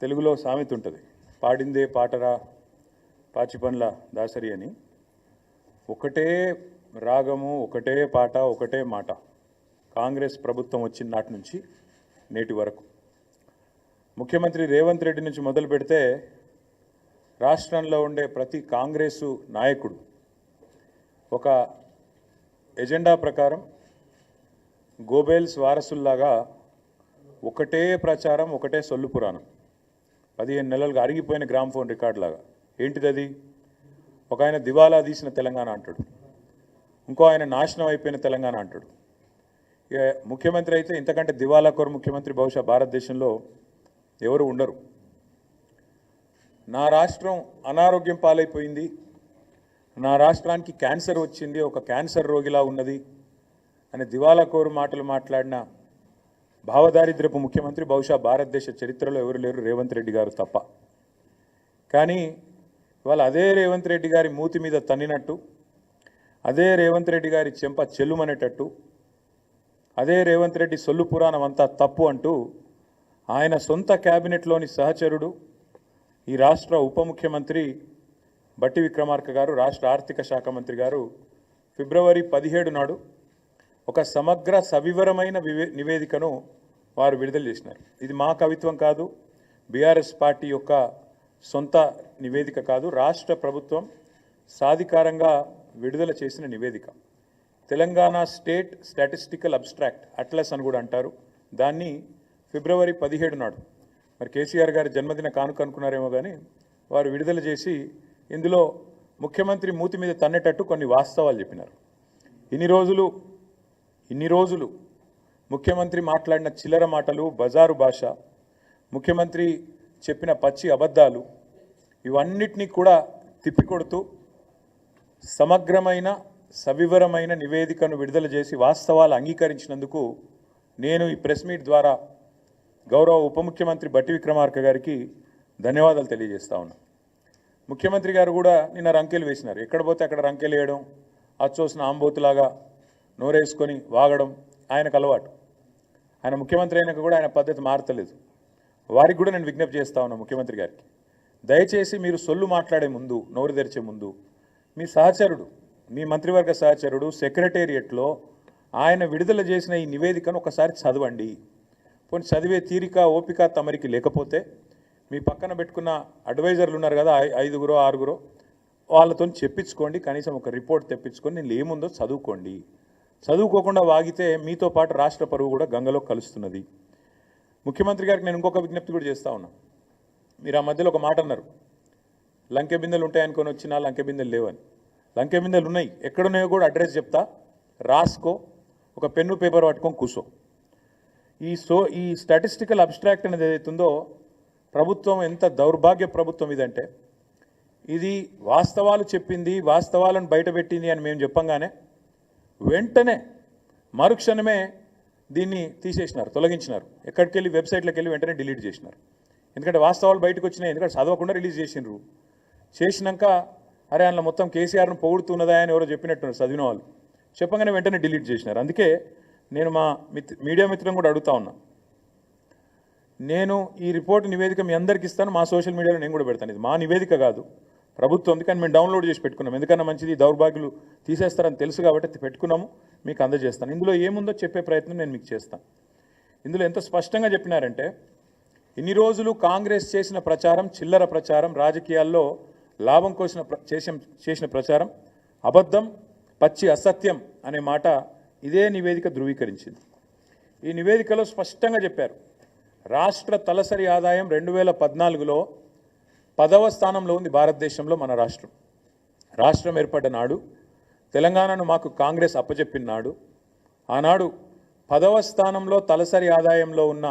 తెలుగులో సామెత ఉంటుంది, పాడిందే పాటరా పాచిపండ్ల దాసరి అని. ఒకటే రాగము, ఒకటే పాట, ఒకటే మాట కాంగ్రెస్ ప్రభుత్వం వచ్చిన నాటి నుంచి నేటి వరకు. ముఖ్యమంత్రి రేవంత్ రెడ్డి నుంచి మొదలు పెడితే రాష్ట్రంలో ఉండే ప్రతి కాంగ్రెసు నాయకుడు ఒక ఎజెండా ప్రకారం గోబెల్స్ వారసుల్లాగా ఒకటే ప్రచారం, ఒకటే సొల్లు పురాణం. 15 నెలలుగా అరిగిపోయిన గ్రామ్ఫోన్ రికార్డు లాగా. ఏంటిది అది? ఒక ఆయన దివాలా తీసిన తెలంగాణ అంటాడు, ఇంకో ఆయన నాశనం అయిపోయిన తెలంగాణ అంటాడు. ఇక ముఖ్యమంత్రి అయితే ఇంతకంటే దివాలా కోరు ముఖ్యమంత్రి బహుశా భారతదేశంలో ఎవరు ఉండరు. నా రాష్ట్రం అనారోగ్యం పాలైపోయింది, నా రాష్ట్రానికి క్యాన్సర్ వచ్చింది, ఒక క్యాన్సర్ రోగిలా ఉన్నది అని దివాలా కోరు మాటలు మాట్లాడిన భావదారిద్రపు ముఖ్యమంత్రి బహుశా భారతదేశ చరిత్రలో ఎవరు లేరు, రేవంత్ రెడ్డి గారు తప్ప. కానీ ఇవాళ అదే రేవంత్ రెడ్డి గారి మూతి మీద తన్నినట్టు, అదే రేవంత్ రెడ్డి గారి చెంప చెల్లుమనేటట్టు, అదే రేవంత్ రెడ్డి సొల్లు పురాణం అంతా తప్పు అంటూ ఆయన సొంత క్యాబినెట్లోని సహచరుడు, ఈ రాష్ట్ర ఉప ముఖ్యమంత్రి బట్టి విక్రమార్క గారు, రాష్ట్ర ఆర్థిక శాఖ మంత్రి గారు ఫిబ్రవరి 17 నాడు ఒక సమగ్ర సవివరమైన నివేదికను వారు విడుదల చేసినారు. ఇది మా కవిత్వం కాదు, బీఆర్ఎస్ పార్టీ యొక్క సొంత నివేదిక కాదు, రాష్ట్ర ప్రభుత్వం సాధికారంగా విడుదల చేసిన నివేదిక. Telangana state statistical abstract atlas అని కూడా అంటారు దాన్ని. ఫిబ్రవరి 17 నాడు మరి కేసీఆర్ గారి జన్మదిన కానుక అనుకున్నారేమో కానీ వారు విడుదల చేసి ఇందులో ముఖ్యమంత్రి మూతి మీద తన్నేటట్టు కొన్ని వాస్తవాలు చెప్పినారు. ఇన్ని రోజులు ముఖ్యమంత్రి మాట్లాడిన చిల్లర మాటలు, బజారు భాష, ముఖ్యమంత్రి చెప్పిన పచ్చి అబద్ధాలు, ఇవన్నిటినీ కూడా తిప్పికొడుతూ సమగ్రమైన సవివరమైన నివేదికను విడుదల చేసి వాస్తవాలు అంగీకరించినందుకు నేను ఈ ప్రెస్ మీట్ ద్వారా గౌరవ ఉప ముఖ్యమంత్రి బట్టి విక్రమార్క గారికి ధన్యవాదాలు తెలియజేస్తా ఉన్నా. ముఖ్యమంత్రి గారు కూడా నిన్న రంకెలు వేసినారు. ఎక్కడ పోతే అక్కడ రంకెలు వేయడం, అచ్చోసిన ఆంబోతులాగా నోరేసుకొని వాగడం ఆయనకు అలవాటు. ఆయన ముఖ్యమంత్రి అయినాక కూడా ఆయన పద్ధతి మారతలేదు. వారికి కూడా నేను విజ్ఞప్తి చేస్తా ఉన్నా ముఖ్యమంత్రి గారికి, దయచేసి మీరు సొల్లు మాట్లాడే ముందు, నోరు తెరిచే ముందు మీ సహచరుడు, మీ మంత్రివర్గ సహచరుడు సెక్రటేరియట్లో ఆయన విడుదల చేసిన ఈ నివేదికను ఒకసారి చదవండి. పోనీ చదివే తీరిక, ఓపిక తమరికి లేకపోతే మీ పక్కన పెట్టుకున్న అడ్వైజర్లు ఉన్నారు కదా, 5గురో 6గురో, వాళ్ళతో చెప్పించుకోండి. కనీసం ఒక రిపోర్ట్ తెప్పించుకొని నేను ఏముందో చదువుకోండి. చదువుకోకుండా వాగితే మీతో పాటు రాష్ట్ర పరువు కూడా గంగలో కలుస్తున్నది. ముఖ్యమంత్రి గారికి నేను ఇంకొక విజ్ఞప్తి కూడా చేస్తా ఉన్నా. మీరు ఆ మధ్యలో ఒక మాట అన్నారు, లంకె బిందెలు ఉంటాయనుకొని వచ్చినా లంకె బిందెలు లేవని. లంకె బిందెలు ఉన్నాయి, ఎక్కడున్నాయో కూడా అడ్రస్ చెప్తా, రాసుకో, ఒక పెన్ను పేపర్ పట్టుకొని కూర్చో. ఈ స్టాటిస్టికల్ అబ్స్ట్రాక్ట్ అనేది ఏదైతుందో ప్రభుత్వం ఎంత దౌర్భాగ్య ప్రభుత్వం ఇదంటే, ఇది వాస్తవాలు చెప్పింది, వాస్తవాలను బయటపెట్టింది అని మేము చెప్పంగానే వెంటనే మరుక్షణమే దీన్ని తీసేసినారు, తొలగించినారు. ఎక్కడికి వెళ్ళి వెబ్సైట్లోకి వెళ్ళి వెంటనే డిలీట్ చేసినారు. ఎందుకంటే వాస్తవాలు బయటకు వచ్చినాయి, ఎందుకంటే చదవకుండా రిలీజ్ చేసినారు. చేసినాక అరే అందులో మొత్తం కేసీఆర్ను పొగుడుతున్నదా అని ఎవరో చెప్పినట్టున్నారు చదివిన వాళ్ళు, చెప్పగానే వెంటనే డిలీట్ చేసినారు. అందుకే నేను మా మీడియా మిత్రులను కూడా అడుగుతా ఉన్నా, నేను ఈ రిపోర్ట్ నివేదిక మీ అందరికీ ఇస్తాను, మా సోషల్ మీడియాలో నేను కూడా పెడతాను. ఇది మా నివేదిక కాదు, ప్రభుత్వం. కానీ మేము డౌన్లోడ్ చేసి పెట్టుకున్నాం, ఎందుకన్నా మంచిది, దౌర్భాగ్యులు తీసేస్తారని తెలుసు కాబట్టి పెట్టుకున్నాము, మీకు అందజేస్తాను. ఇందులో ఏముందో చెప్పే ప్రయత్నం నేను మీకు చేస్తాను. ఇందులో ఎంత స్పష్టంగా చెప్పినారంటే, ఇన్ని రోజులు కాంగ్రెస్ చేసిన ప్రచారం చిల్లర ప్రచారం, రాజకీయాల్లో లాభం కోసం చేసిన ప్రచారం అబద్ధం, పచ్చి అసత్యం అనే మాట ఇదే నివేదిక ధృవీకరించింది. ఈ నివేదికలో స్పష్టంగా చెప్పారు, రాష్ట్ర తలసరి ఆదాయం 2014లో 10వ స్థానంలో ఉంది భారతదేశంలో మన రాష్ట్రం. రాష్ట్రం ఏర్పడ్డ నాడు, తెలంగాణను మాకు కాంగ్రెస్ అప్పచెప్పిన నాడు, ఆనాడు 10వ స్థానంలో తలసరి ఆదాయంలో ఉన్న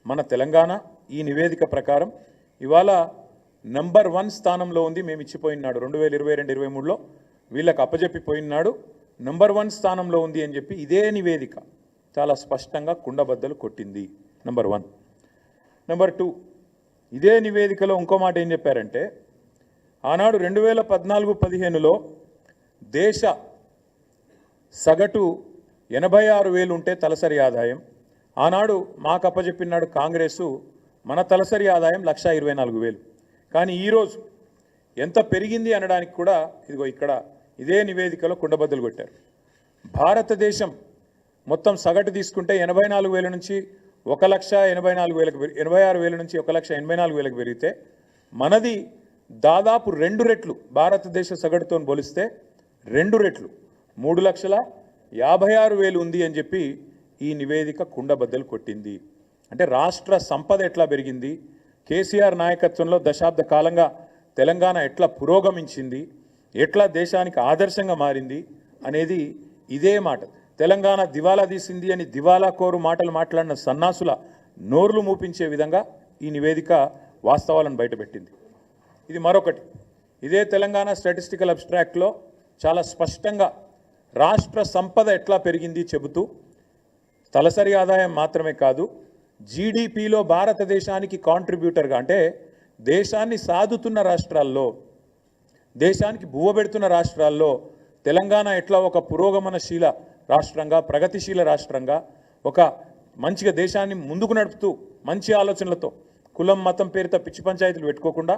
మన తెలంగాణ ఈ నివేదిక ప్రకారం ఇవాళ నంబర్ 1 స్థానంలో ఉంది. మేము ఇచ్చిపోయినాడు 2022-23లో వీళ్ళకి అప్పచెప్పిపోయినాడు, నంబర్ 1 స్థానంలో ఉంది అని చెప్పి ఇదే నివేదిక చాలా స్పష్టంగా కుండబద్దలు కొట్టింది. నంబర్ 1. నంబర్ 2, ఇదే నివేదికలో ఇంకో మాట ఏం చెప్పారంటే, ఆనాడు 2014-15లో దేశ సగటు 86,000 ఉంటే తలసరి ఆదాయం, ఆనాడు మాకు అప్పచెప్పినాడు కాంగ్రెసు మన తలసరి ఆదాయం 1,24,000. కానీ ఈరోజు ఎంత పెరిగింది అనడానికి కూడా ఇదిగో ఇక్కడ ఇదే నివేదికలో కుండబద్దలు కొట్టారు. భారతదేశం మొత్తం సగటు తీసుకుంటే 84,000 నుంచి 1,84,000 86,000 నుంచి 1,84,000 పెరిగితే మనది దాదాపు 2 రెట్లు భారతదేశ సగటుతో పోలిస్తే 2 రెట్లు 3,56,000 ఉంది అని చెప్పి ఈ నివేదిక కుండబద్దలు కొట్టింది. అంటే రాష్ట్ర సంపద ఎట్లా పెరిగింది, కేసీఆర్ నాయకత్వంలో దశాబ్ద కాలంగా తెలంగాణ ఎట్లా పురోగమించింది, ఎట్లా దేశానికి ఆదర్శంగా మారింది అనేది ఇదే మాట. తెలంగాణ దివాలా తీసింది అని దివాలా కోరు మాటలు మాట్లాడిన సన్నాసుల నోర్లు మూపించే విధంగా ఈ నివేదిక వాస్తవాలను బయటపెట్టింది. ఇది మరొకటి, ఇదే తెలంగాణ స్టాటిస్టికల్ అబ్స్ట్రాక్ట్లో చాలా స్పష్టంగా రాష్ట్ర సంపద ఎట్లా పెరిగింది చెబుతూ తలసరి ఆదాయం మాత్రమే కాదు, జీడిపిలో భారతదేశానికి కాంట్రిబ్యూటర్గా అంటే దేశాన్ని సాదుతున్న రాష్ట్రాల్లో, దేశానికి బువ్వబెడుతున్న రాష్ట్రాల్లో తెలంగాణ ఎట్లా ఒక పురోగమనశీల రాష్ట్రంగా, ప్రగతిశీల రాష్ట్రంగా, ఒక మంచిగా దేశాన్ని ముందుకు నడుపుతూ మంచి ఆలోచనలతో కులం మతం పేరుతో పిచ్చి పంచాయతీలు పెట్టుకోకుండా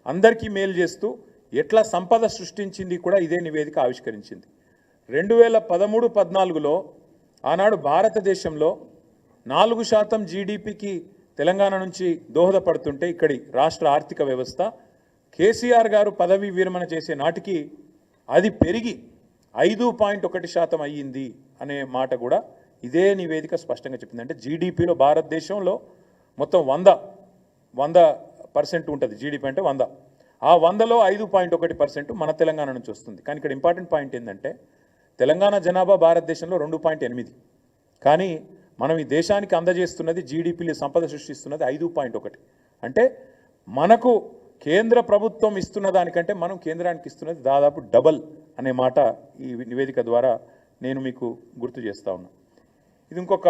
అందరికీ మేలు చేస్తూ ఎట్లా సంపద సృష్టించింది కూడా ఇదే నివేదిక ఆవిష్కరించింది. 2013-14లో ఆనాడు భారతదేశంలో 4% జీడిపికి తెలంగాణ నుంచి దోహదపడుతుంటే ఇక్కడి రాష్ట్ర ఆర్థిక వ్యవస్థ కేసీఆర్ గారు పదవీ విరమణ చేసే నాటికి అది పెరిగి 5.1% అయ్యింది అనే మాట కూడా ఇదే నివేదిక స్పష్టంగా చెప్పింది. అంటే జీడిపిలో భారతదేశంలో మొత్తం 100% ఉంటుంది. జీడిపి అంటే 100, ఆ 100లో 5.1% మన తెలంగాణ నుంచి వస్తుంది. కానీ ఇక్కడ ఇంపార్టెంట్ పాయింట్ ఏంటంటే తెలంగాణ జనాభా భారతదేశంలో 2.8, కానీ మనం ఈ దేశానికి అందజేస్తున్నది జీడిపిలో సంపద సృష్టిస్తున్నది 5.1. అంటే మనకు కేంద్ర ప్రభుత్వం ఇస్తున్న దానికంటే మనం కేంద్రానికి ఇస్తున్నది దాదాపు డబల్ అనే మాట ఈ నివేదిక ద్వారా నేను మీకు గుర్తు చేస్తా ఉన్నా. ఇది ఇంకొక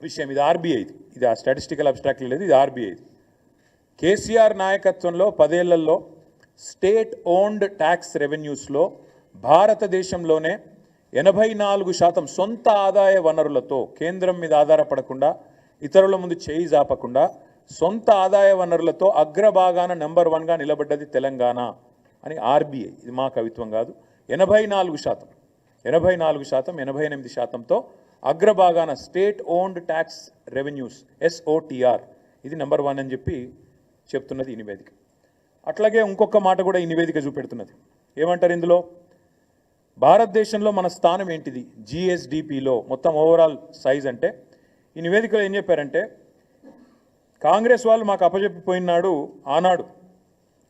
విషయం, ఇది ఆర్బీఐది, ఇది ఆ స్టాటిస్టికల్ అబ్స్ట్రాక్ట్ లేదు, ఇది ఆర్బీఐది. కేసీఆర్ నాయకత్వంలో 10 ఏళ్లలో స్టేట్ ఓన్డ్ ట్యాక్స్ రెవెన్యూస్లో భారతదేశంలోనే 84% సొంత ఆదాయ వనరులతో, కేంద్రం మీద ఆధారపడకుండా ఇతరుల ముందు చేయి జాపకుండా సొంత ఆదాయ వనరులతో అగ్రభాగాన నెంబర్ 1గా నిలబడ్డది తెలంగాణ అని ఆర్బీఐ. ఇది మా కవిత్వం కాదు. 84%, 88%తో అగ్రభాగాన state owned tax revenues SOTR ఇది నెంబర్ 1 అని చెప్పి చెప్తున్నది ఈ నివేదిక. అట్లాగే ఇంకొక మాట కూడా ఈ నివేదిక చూపెడుతున్నది. ఏమంటారు ఇందులో, భారతదేశంలో మన స్థానం ఏంటిది GSDPలో మొత్తం ఓవరాల్ సైజ్ అంటే ఈ నివేదికలో ఏం చెప్పారంటే, కాంగ్రెస్ వాళ్ళు మాకు అప్పచెప్పిపోయినాడు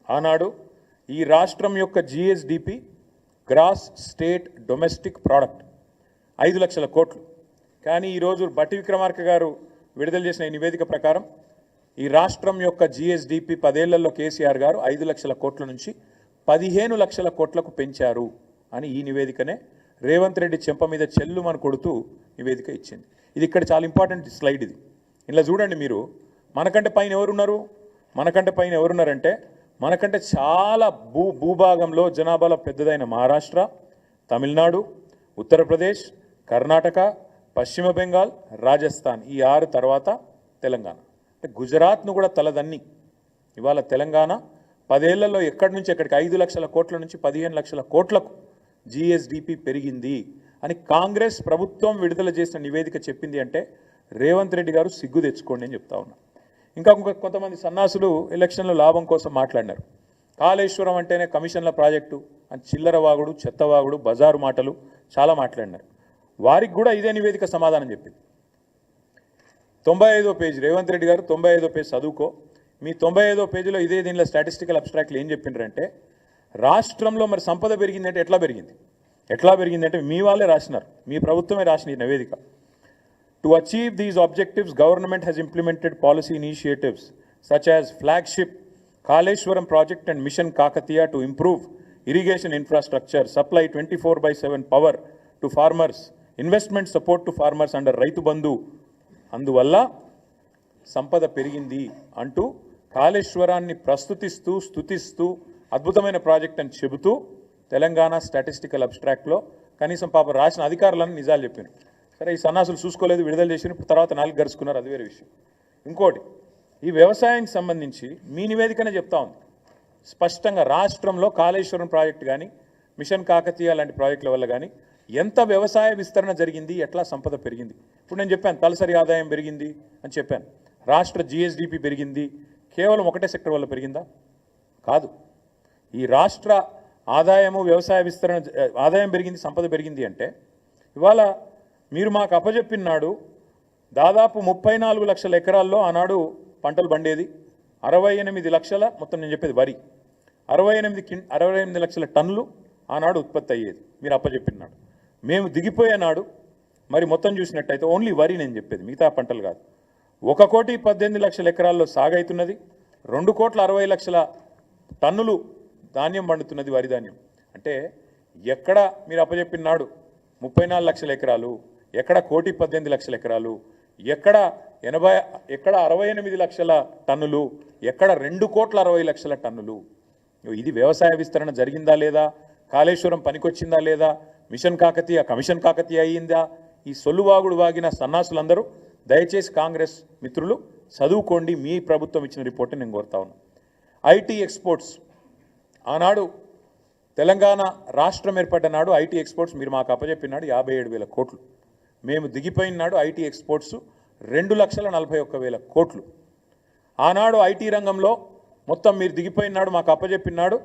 ఆనాడు ఈ రాష్ట్రం యొక్క GSDP gross state domestic product 5 లక్షల కోట్లు. కానీ ఈరోజు బట్టి విక్రమార్క గారు విడుదల చేసిన ఈ నివేదిక ప్రకారం ఈ రాష్ట్రం యొక్క GSDP 10 ఏళ్లలో కేసీఆర్ గారు 5 లక్షల కోట్ల నుంచి 15 లక్షల కోట్లకు పెంచారు అని ఈ నివేదికనే రేవంత్ రెడ్డి చెంప మీద చెల్లుమని కొడుతూ నివేదిక ఇచ్చింది. ఇది ఇక్కడ చాలా ఇంపార్టెంట్ స్లైడ్. ఇది ఇలా చూడండి మీరు, మనకంటే పైన ఎవరున్నారంటే మనకంటే చాలా భూభాగంలో జనాభాలో పెద్దదైన మహారాష్ట్ర, తమిళనాడు, ఉత్తరప్రదేశ్, కర్ణాటక, పశ్చిమ బెంగాల్, రాజస్థాన్, ఈ 6 తర్వాత తెలంగాణ. అంటే గుజరాత్ను కూడా తలదన్ని ఇవాళ తెలంగాణ 10 ఏళ్లలో ఎక్కడి నుంచి ఎక్కడికి 5 లక్షల కోట్ల నుంచి 15 లక్షల కోట్లకు GSDP పెరిగింది అని కాంగ్రెస్ ప్రభుత్వం విడుదల చేసిన నివేదిక చెప్పింది. అంటే రేవంత్ రెడ్డి గారు సిగ్గు తెచ్చుకోండి అని చెప్తా ఉన్నా. ఇంకా కొంతమంది సన్నాసులు ఎలక్షన్లో లాభం కోసం మాట్లాడినారు. కాళేశ్వరం అంటేనే కమిషన్ల ప్రాజెక్టు అని చిల్లర వాగుడు, చెత్తవాగుడు, బజారు మాటలు చాలా మాట్లాడినారు. వారికి కూడా ఇదే నివేదిక సమాధానం చెప్పింది. 95వ పేజీ, రేవంత్ రెడ్డి గారు 95వ పేజీ చదువుకో. మీ 95వ పేజీలో ఇదే దీనిలో స్టాటిస్టికల్ అబ్స్ట్రాక్ట్లు ఏం చెప్పిండ్రంటే, రాష్ట్రంలో మరి సంపద పెరిగిందంటే ఎట్లా పెరిగిందంటే మీ వాళ్ళే రాసినారు, మీ ప్రభుత్వమే రాసిన ఈ నివేదిక. To achieve these objectives government has implemented policy initiatives such as flagship Kaleshwaram project and mission Kakatiya to improve irrigation infrastructure, supply 24/7 power to farmers, investment support to farmers under Rythu Bandhu. అందువల్ల సంపద పెరిగింది అంటూ కాళేశ్వరాన్ని ప్రస్తుతిస్తూ స్తుతిస్తూ అద్భుతమైన ప్రాజెక్ట్ అని చెబుతూ తెలంగాణ స్టాటిస్టికల్ అబ్స్ట్రాక్ట్లో కనీసం పాప రాసిన అధికారులను నిజాలు చెప్పారు. సరే, ఈ సన్నాసులు చూసుకోలేదు, విడుదల చేసిన తర్వాత 4 గరుచుకున్నారు, అది వేరే విషయం. ఇంకోటి, ఈ వ్యవసాయానికి సంబంధించి మీ నివేదికనే చెప్తా ఉంది స్పష్టంగా రాష్ట్రంలో కాళేశ్వరం ప్రాజెక్టు కానీ మిషన్ కాకతీయ లాంటి ప్రాజెక్టుల వల్ల కానీ ఎంత వ్యవసాయ విస్తరణ జరిగింది, ఎట్లా సంపద పెరిగింది. ఇప్పుడు నేను చెప్పాను తలసరి ఆదాయం పెరిగింది అని చెప్పాను, రాష్ట్ర జిఎస్డిపి పెరిగింది. కేవలం ఒకటే సెక్టర్ వల్ల పెరిగిందా? కాదు. ఈ రాష్ట్ర ఆదాయము వ్యవసాయ విస్తరణ ఆదాయం పెరిగింది, సంపద పెరిగింది అంటే ఇవాళ మీరు మాకు అప్పజెప్పినాడు దాదాపు 34 లక్షల ఎకరాల్లో ఆనాడు పంటలు పండేది, 68 లక్షల మొత్తం నేను చెప్పేది వరి, 68 లక్షల టన్నులు ఆనాడు ఉత్పత్తి అయ్యేది మీరు అప్పజెప్పినాడు. మేము దిగిపోయే నాడు మరి మొత్తం చూసినట్టయితే ఓన్లీ వరి నేను చెప్పేది, మిగతా పంటలు కాదు, 1,18,00,000 ఎకరాల్లో సాగైతున్నది, 2,60,00,000 టన్నులు ధాన్యం పండుతున్నది, వరి ధాన్యం. అంటే ఎక్కడ మీరు అప్పజెప్పినాడు 34 లక్షల ఎకరాలు, ఎక్కడ 1,18,00,000 ఎకరాలు, ఎక్కడ 68 లక్షల టన్నులు, ఎక్కడ 2,60,00,000 టన్నులు. ఇది వ్యవసాయ విస్తరణ జరిగిందా లేదా, కాళేశ్వరం పనికొచ్చిందా లేదా, మిషన్ కాకతీయ కమిషన్ కాకతీయ అయ్యిందా? ఈ సొల్లువాగుడు వాగిన సన్నాసులందరూ దయచేసి కాంగ్రెస్ మిత్రులు చదువుకోండి, మీ ప్రభుత్వం ఇచ్చిన రిపోర్ట్ని నేను కోరుతా ఉన్నాను. ఐటీ ఎక్స్పోర్ట్స్ ఆనాడు తెలంగాణ రాష్ట్రం ఏర్పడ్డ నాడు ఐటీ ఎక్స్పోర్ట్స్ మీరు మాకు అప్పచెప్పినాడు 57,000 కోట్లు. మేము దిగిపోయిన నాడు ఐటీ ఎక్స్పోర్ట్స్ 2,41,000 కోట్లు. ఆనాడు ఐటీ రంగంలో మొత్తం మీరు దిగిపోయిన నాడు మాకు అప్పచెప్పినాడు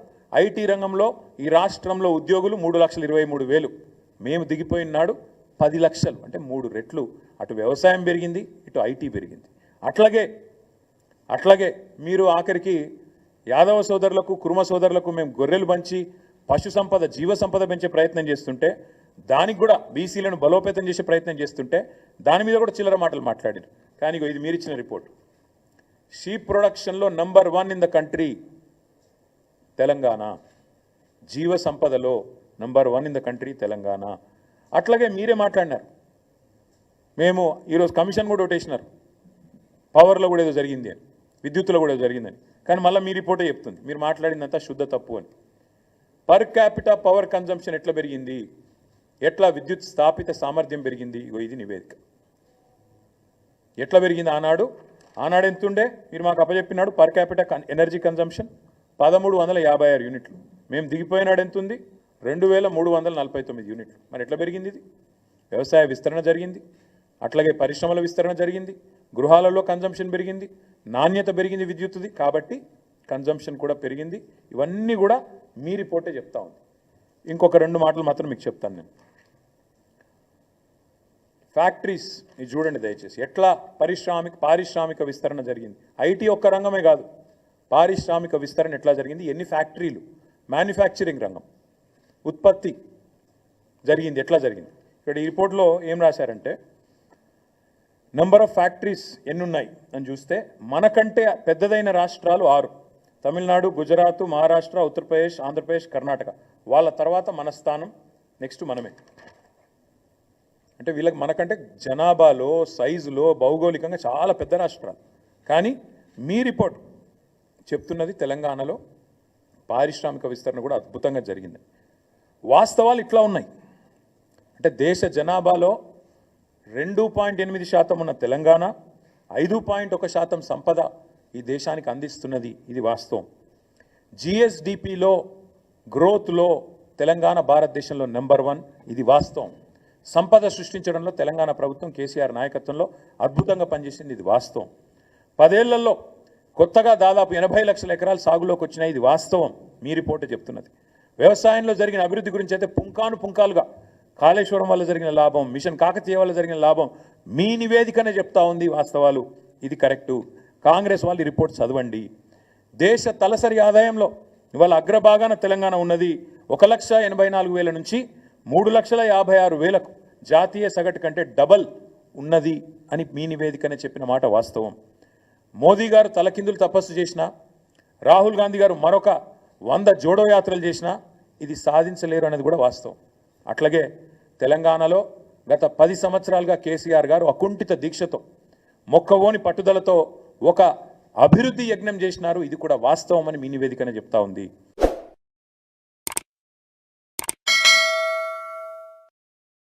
ఐటీ రంగంలో ఈ రాష్ట్రంలో ఉద్యోగులు 3,23,000. మేము దిగిపోయిన నాడు 10 లక్షలు, అంటే 3 రెట్లు. అటు వ్యవసాయం పెరిగింది, ఇటు ఐటీ పెరిగింది. అట్లాగే మీరు ఆఖరికి యాదవ సోదరులకు కుర్మ సోదరులకు మేము గొర్రెలు పంచి పశు సంపద జీవ సంపద పెంచే ప్రయత్నం చేస్తుంటే, దానికి కూడా బీసీలను బలోపేతం చేసే ప్రయత్నం చేస్తుంటే దాని మీద కూడా చిల్లర మాటలు మాట్లాడారు. కానీ ఇది మీరు ఇచ్చిన రిపోర్ట్, షీప్ ప్రొడక్షన్లో number 1 in the country Telangana, జీవ సంపదలో number 1 in the country Telangana. అట్లాగే మీరే మాట్లాడినారు, మేము ఈరోజు కమిషన్ కూడా ఒకటేసినారు, పవర్లో కూడా ఏదో జరిగింది అని, విద్యుత్తులో కూడా ఏదో జరిగిందని. కానీ మళ్ళీ మీ రిపోర్టే చెప్తుంది మీరు మాట్లాడిందంతా శుద్ధ తప్పు అని. పర్ క్యాపిటా పవర్ కన్జంప్షన్ ఎట్లా పెరిగింది, ఎట్లా విద్యుత్ స్థాపిత సామర్థ్యం పెరిగింది, ఇది నివేదిక. ఎట్లా పెరిగింది ఆనాడు ఎంతుండే మీరు మాకు అప్పచెప్పినాడు పర్ క్యాపిటా ఎనర్జీ కన్జంప్షన్ 1,356 యూనిట్లు. మేము దిగిపోయినాడు ఎంతుంది 2,349 యూనిట్లు. మరి ఎట్లా పెరిగింది ఇది? వ్యవసాయ విస్తరణ జరిగింది, అట్లాగే పరిశ్రమల విస్తరణ జరిగింది, గృహాలలో కన్జంప్షన్ పెరిగింది, నాణ్యత పెరిగింది విద్యుత్తుది, కాబట్టి కన్జంప్షన్ కూడా పెరిగింది. ఇవన్నీ కూడా మీ రిపోర్టే చెప్తా ఉంది. ఇంకొక 2 మాటలు మాత్రం మీకు చెప్తాను నేను. ఫ్యాక్టరీస్ ఇది చూడండి దయచేసి, ఎట్లా పారిశ్రామిక విస్తరణ జరిగింది. ఐటీ ఒక్క రంగమే కాదు, పారిశ్రామిక విస్తరణ ఎట్లా జరిగింది, ఎన్ని ఫ్యాక్టరీలు, మ్యానుఫ్యాక్చరింగ్ రంగం ఉత్పత్తి జరిగింది, ఎట్లా జరిగింది. ఇక్కడ ఈ రిపోర్ట్లో ఏం రాశారంటే నెంబర్ ఆఫ్ ఫ్యాక్టరీస్ ఎన్ని ఉన్నాయి అని చూస్తే మనకంటే పెద్దదైన రాష్ట్రాలు 6, తమిళనాడు, గుజరాత్, మహారాష్ట్ర, ఉత్తరప్రదేశ్, ఆంధ్రప్రదేశ్, కర్ణాటక. వాళ్ళ తర్వాత మన స్థానం, నెక్స్ట్ మనమే. అంటే వీళ్ళకి మనకంటే జనాభాలో సైజులో భౌగోళికంగా చాలా పెద్ద రాష్ట్రాలు. కానీ మీ రిపోర్ట్ చెప్తున్నది తెలంగాణలో పారిశ్రామిక విస్తరణ కూడా అద్భుతంగా జరిగింది. వాస్తవాలు ఇట్లా ఉన్నాయి. అంటే దేశ జనాభాలో 2.8% ఉన్న తెలంగాణ 5.1% సంపద ఈ దేశానికి అందిస్తున్నది, ఇది వాస్తవం. జిఎస్డిపిలో గ్రోత్లో తెలంగాణ భారతదేశంలో నెంబర్ 1, ఇది వాస్తవం. సంపద సృష్టించడంలో తెలంగాణ ప్రభుత్వం కేసీఆర్ నాయకత్వంలో అద్భుతంగా పనిచేసింది, ఇది వాస్తవం. 10 ఏళ్లలో కొత్తగా దాదాపు 80 లక్షల ఎకరాలు సాగులోకి వచ్చినాయి, ఇది వాస్తవం. మీ రిపోర్టే చెప్తున్నది. వ్యవసాయంలో జరిగిన అభివృద్ధి గురించి అయితే పుంకాలుగా కాళేశ్వరం వల్ల జరిగిన లాభం, మిషన్ కాకతీయ వల్ల జరిగిన లాభం మీ నివేదికనే చెప్తా ఉంది, వాస్తవాలు, ఇది కరెక్టు. కాంగ్రెస్ వాళ్ళు ఈ రిపోర్ట్ చదవండి. దేశ తలసరి ఆదాయంలో ఇవాళ అగ్రభాగాన తెలంగాణ ఉన్నది. 1,84,000 నుంచి 3,56,000 జాతీయ సగటు కంటే డబల్ ఉన్నది అని మీ నివేదికనే చెప్పిన మాట వాస్తవం. మోదీ గారు తలకిందులు తపస్సు చేసినా, రాహుల్ గాంధీ గారు మరొక 100 జోడో యాత్రలు చేసినా ఇది సాధించలేరు అనేది కూడా వాస్తవం. అట్లాగే తెలంగాణలో గత 10 సంవత్సరాలుగా కేసీఆర్ గారు అకుంఠిత దీక్షతో మొక్కవోని పట్టుదలతో ఒక అభివృద్ధి యజ్ఞం చేసినారు, ఇది కూడా వాస్తవం అని మీ నివేదికనే చెప్తా ఉంది.